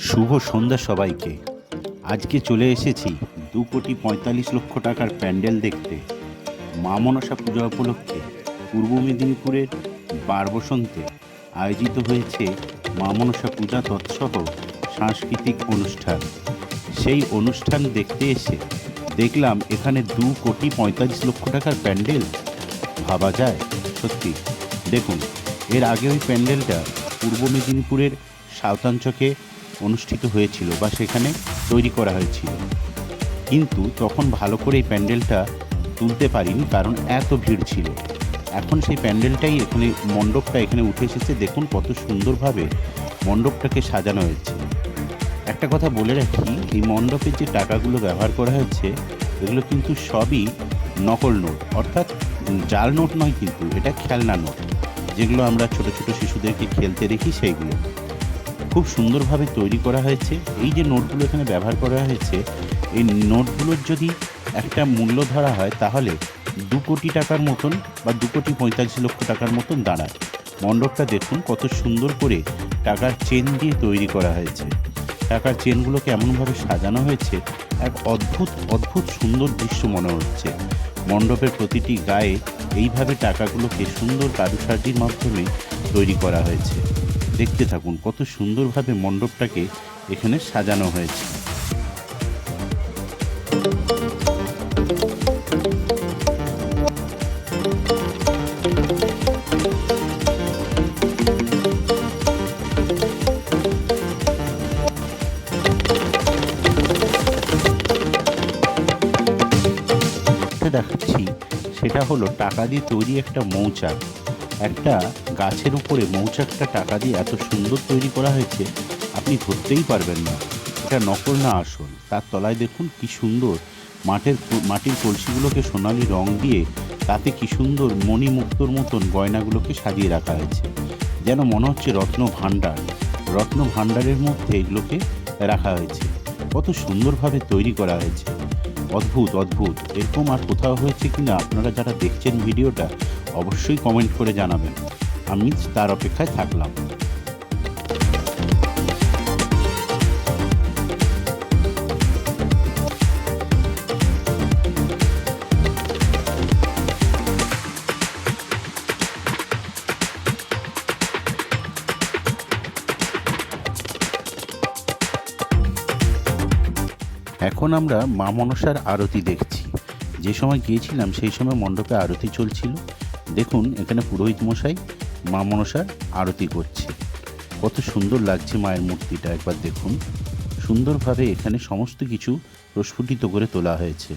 শুভ সন্ধ্যা সবাইকে। আজকে চলে এসেছি 2,45,00,000 টাকার প্যান্ডেল দেখতে। মা মনসা পূজা উপলক্ষে পূর্ব মেদিনীপুরের বারবসন্তে আয়োজিত হয়েছে মা মনসা পূজা তৎসহ সাংস্কৃতিক অনুষ্ঠান। সেই অনুষ্ঠান দেখতে এসে দেখলাম এখানে 2,45,00,000 টাকার প্যান্ডেল। ভাবা যায়? সত্যি। দেখুন, এর আগে ওই প্যান্ডেলটা পূর্ব মেদিনীপুরের সাঁওতালচকে অনুষ্ঠিত হয়েছিল বা সেখানে তৈরি করা হয়েছিল, কিন্তু তখন ভালো করে এই প্যান্ডেলটা তুলতে পারিনি, কারণ এত ভিড় ছিল। এখন সেই প্যান্ডেলটাই এখানে, মণ্ডপটা এখানে উঠে এসেছে। দেখুন কত সুন্দরভাবে মণ্ডপটাকে সাজানো হয়েছে। একটা কথা বলে রাখি, এই মণ্ডপের যে টাকাগুলো ব্যবহার করা হয়েছে এগুলো কিন্তু সবই নকল নোট, অর্থাৎ জাল নোট নয়, কিন্তু এটা খেলনা নোট, যেগুলো আমরা ছোট ছোট শিশুদেরকে খেলতে দেখি। সেইগুলো খুব সুন্দরভাবে তৈরি করা হয়েছে। এই যে নোটগুলো এখানে ব্যবহার করা হয়েছে, এই নোটগুলোর যদি একটা মূল্য ধরা হয় তাহলে 2 কোটি টাকার মতন বা 2,45,00,000 টাকার মতন দাঁড়ায়। মণ্ডপটা দেখুন কত সুন্দর করে টাকার চেন দিয়ে তৈরি করা হয়েছে। টাকার চেনগুলোকে এমনভাবে সাজানো হয়েছে, এক অদ্ভুত অদ্ভুত সুন্দর দৃশ্য মনে হচ্ছে। মণ্ডপের প্রতিটি গায়ে এইভাবে টাকাগুলোকে সুন্দর কারুকার্যের মাধ্যমে তৈরি করা হয়েছে। দেখতে থাকুন কত সুন্দরভাবে মণ্ডপটাকে এখানে সাজানো হয়েছে। দেখাচ্ছি, সেটা হলো টাকা দিয়ে তৈরি একটা মৌচাক। একটা গাছের উপরে মৌচাকটা টাকা দিয়ে এত সুন্দর তৈরি করা হয়েছে, আপনি ধরতেই পারবেন না এটা নকল না আসল। তার তলায় দেখুন কি সুন্দর মাটির কলসিগুলোকে সোনালি রং দিয়ে তাতে কি সুন্দর মণিমুক্তোর মতন গয়নাগুলোকে সাজিয়ে রাখা হয়েছে, যেন মনে হচ্ছে রত্ন ভাণ্ডারের মধ্যে এগুলোকে রাখা হয়েছে। কত সুন্দরভাবে তৈরি করা হয়েছে, অদ্ভুত অদ্ভুত। এরকম আর কোথাও হয়েছে কিনা আপনারা যারা দেখছেন ভিডিওটা অবশ্যই কমেন্ট করে জানাবেন, আমি তার অপেক্ষায় থাকলাম। এখন আমরা মা মনসার আরতি দেখছি। যে সময় গিয়েছিলাম সেই সময় মণ্ডপে আরতি চলছিল। দেখুন এখানে পুরোহিত মশাই মা মনসার আরতি করছে। কত সুন্দর লাগছে মায়ের মূর্তিটা, একবার দেখুন। সুন্দরভাবে এখানে সমস্ত কিছু প্রস্ফুটিত করে তোলা হয়েছে।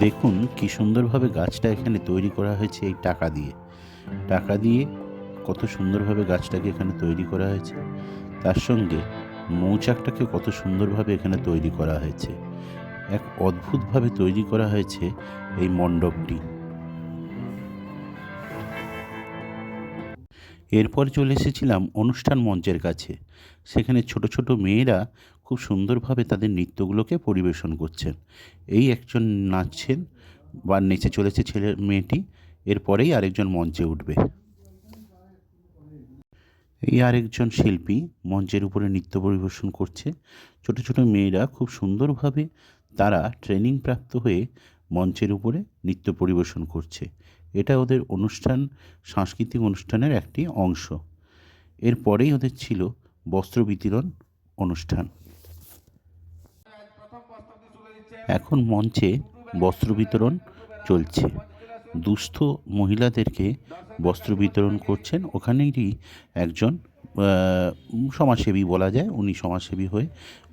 দেখুন কি সুন্দরভাবে গাছটা এখানে তৈরি করা হয়েছে এই টাকা দিয়ে কত সুন্দরভাবে গাছটাকে এখানে তৈরি করা হয়েছে। তার সঙ্গে মৌচাকটাকে কত সুন্দরভাবে এখানে তৈরি করা হয়েছে। এক অদ্ভুতভাবে তৈরি করা হয়েছে এই মণ্ডপটি। এরপর চলে এসেছিলাম অনুষ্ঠান মঞ্চের কাছে। সেখানে ছোট ছোট মেয়েরা খুব সুন্দরভাবে তাদের নৃত্যগুলোকে পরিবেশন করছেন। এই একজন নাচছেন বা নেচে চলেছে মেয়েটি। এরপরেই আরেকজন মঞ্চে উঠবে। এই আরেকজন শিল্পী মঞ্চের উপরে নৃত্য পরিবেশন করছে। ছোট ছোট মেয়েরা খুব সুন্দরভাবে তারা ট্রেনিং প্রাপ্ত হয়ে মঞ্চের উপরে নৃত্য পরিবেশন করছে। এটা ওদের সাংস্কৃতিক অনুষ্ঠানের একটি অংশ। এরপরেই ওদের ছিল বস্ত্র বিতরণ অনুষ্ঠান। এখন মঞ্চে বস্ত্র বিতরণ চলছে। দুস্থ মহিলাদেরকে বস্ত্র বিতরণ করছেন। ওখানেরই একজন সমাজসেবী বলা যায়, উনি সমাজসেবী হয়ে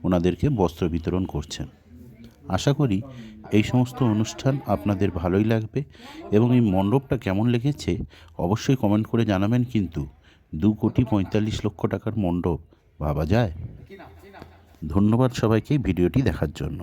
ওনাদেরকে বস্ত্র বিতরণ করছেন। আশা করি এই সমস্ত অনুষ্ঠান আপনাদের ভালোই লাগবে এবং এই মণ্ডপটা কেমন লেগেছে অবশ্যই কমেন্ট করে জানাবেন। কিন্তু 2,45,00,000 টাকার মণ্ডপ ভাবা যায়? ধন্যবাদ সবাইকে ভিডিওটি দেখার জন্য।